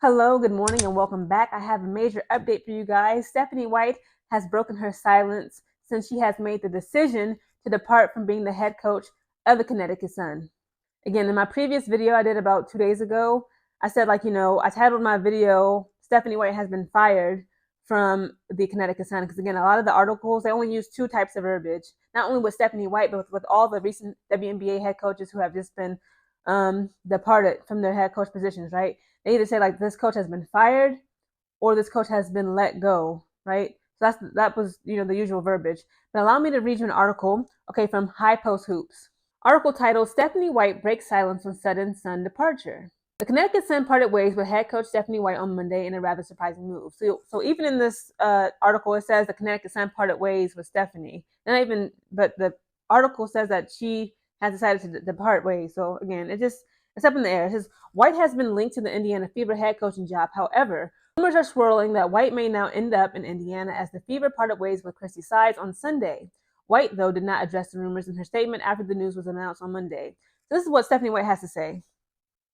Hello, good morning, and welcome back. I have a major update for you guys. Stephanie White has broken her silence since she has made the decision to depart from being the head coach of the Connecticut Sun. Again, in my previous video I did about 2 days ago, I said, I titled my video, Stephanie White has been fired from the Connecticut Sun. Because again, a lot of the articles, they only use two types of verbiage. Not only with Stephanie White, but with all the recent WNBA head coaches who have just been departed from their head coach positions, right? They either say like this coach has been fired or this coach has been let go, right? So that was the usual verbiage. But allow me to read you an article, okay, from High Post Hoops. Article titled Stephanie White Breaks Silence on Sudden Sun Departure. The Connecticut Sun parted ways with head coach Stephanie White on Monday in a rather surprising move. So even in this article, it says the Connecticut Sun parted ways with Stephanie. But the article says that she has decided to depart ways. So again, it's up in the air. It says White has been linked to the Indiana Fever head coaching job. However, rumors are swirling that White may now end up in Indiana as the Fever parted ways with Christy Sides on Sunday. White, though, did not address the rumors in her statement after the news was announced on Monday. So this is what Stephanie White has to say.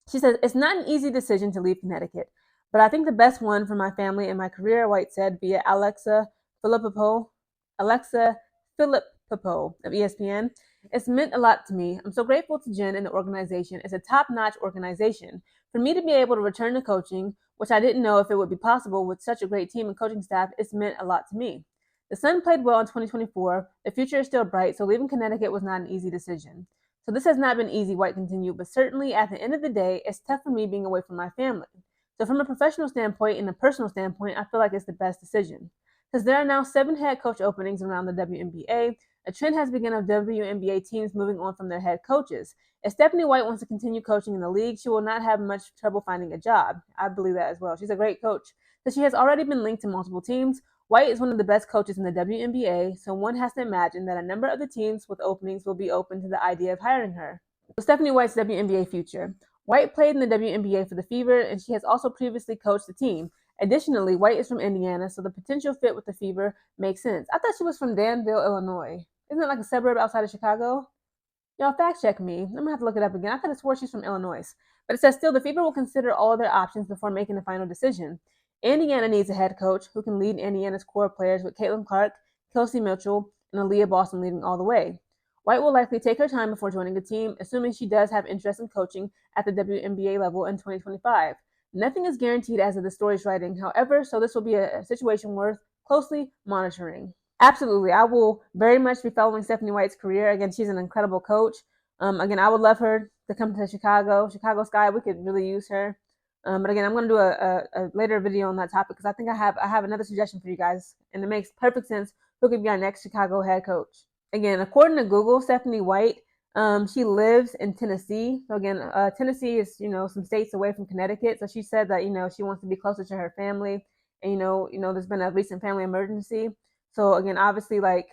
She says, "It's not an easy decision to leave Connecticut, but I think the best one for my family and my career," White said via Alexa Philippopo of ESPN. "It's meant a lot to me. I'm so grateful to Jen and the organization. It's a top-notch organization. For me to be able to return to coaching, which I didn't know if it would be possible with such a great team and coaching staff, it's meant a lot to me. The Sun played well in 2024. The future is still bright, so leaving Connecticut was not an easy decision. So this has not been easy," White continued, "but certainly at the end of the day, it's tough for me being away from my family. So from a professional standpoint and a personal standpoint, I feel like it's the best decision. Because there are now 7 head coach openings around the WNBA, a trend has begun of WNBA teams moving on from their head coaches. If Stephanie White wants to continue coaching in the league, she will not have much trouble finding a job." I believe that as well. She's a great coach. So she has already been linked to multiple teams. White is one of the best coaches in the WNBA, so one has to imagine that a number of the teams with openings will be open to the idea of hiring her. So Stephanie White's WNBA future. White played in the WNBA for the Fever, and she has also previously coached the team. Additionally, White is from Indiana, so the potential fit with the Fever makes sense. I thought she was from Danville, Illinois. Isn't it like a suburb outside of Chicago? Y'all fact check me. I'm gonna have to look it up again. I could have swore she's from Illinois. But it says still the Fever will consider all of their options before making a final decision. Indiana needs a head coach who can lead Indiana's core players with Caitlin Clark, Kelsey Mitchell, and Aaliyah Boston leading all the way. White will likely take her time before joining the team, assuming she does have interest in coaching at the WNBA level in 2025. Nothing is guaranteed as of the story's writing, however, so this will be a situation worth closely monitoring. Absolutely. I will very much be following Stephanie White's career. Again, she's an incredible coach. Again, I would love her to come to Chicago Sky. We could really use her. But again, I'm going to do a later video on that topic because I think I have another suggestion for you guys, and it makes perfect sense who could be our next Chicago head coach. Again, according to Google, Stephanie White, she lives in Tennessee. So again, Tennessee is some states away from Connecticut. So she said that she wants to be closer to her family, and there's been a recent family emergency. So again, obviously, like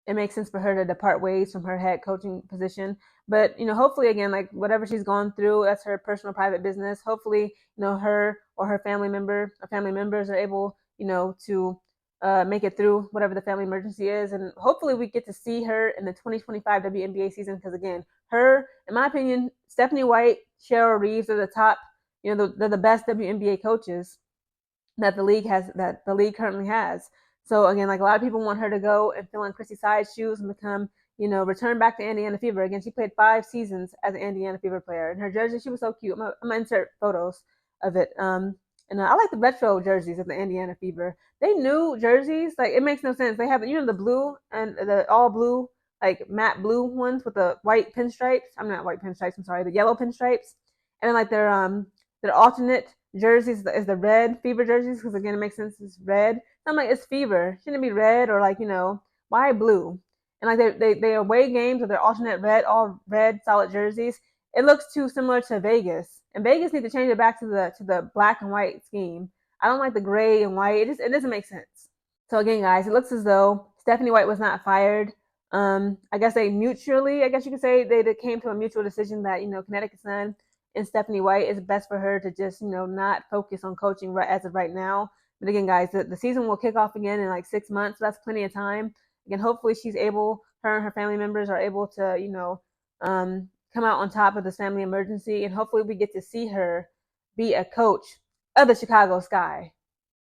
it makes sense for her to depart ways from her head coaching position. But hopefully, again, like whatever she's gone through, that's her personal private business. Hopefully, her or her family member or family members are able, to make it through whatever the family emergency is, and hopefully we get to see her in the 2025 WNBA season. Because again, her, in my opinion, Stephanie White, Cheryl Reeves are the top. They're the best WNBA coaches that the league currently has. So again, like a lot of people want her to go and fill in Christy Side's shoes and become, return back to Indiana Fever. Again, she played 5 seasons as an Indiana Fever player. And her jersey, she was so cute. I'm gonna insert photos of it. And I like the retro jerseys of the Indiana Fever. They new jerseys, like it makes no sense. They have the blue and the all blue, like matte blue ones with the white pinstripes. I'm not white pinstripes. I'm sorry, the yellow pinstripes. And then like their alternate jerseys is the red Fever jerseys because again it makes sense. It's red. I'm like, it's Fever. Shouldn't it be red or like why blue? And like they away games with their alternate red, all red solid jerseys. It looks too similar to Vegas, and Vegas need to change it back to the black and white scheme. I don't like the gray and white. It doesn't make sense. So again, guys, it looks as though Stephanie White was not fired. I guess they mutually, I guess you could say, they came to a mutual decision that Connecticut Sun and Stephanie White, it's best for her to just not focus on coaching right as of right now. But again, guys, the season will kick off again in like 6 months. So that's plenty of time. Again, hopefully her and her family members are able to come out on top of this family emergency, and hopefully we get to see her be a coach of the Chicago Sky.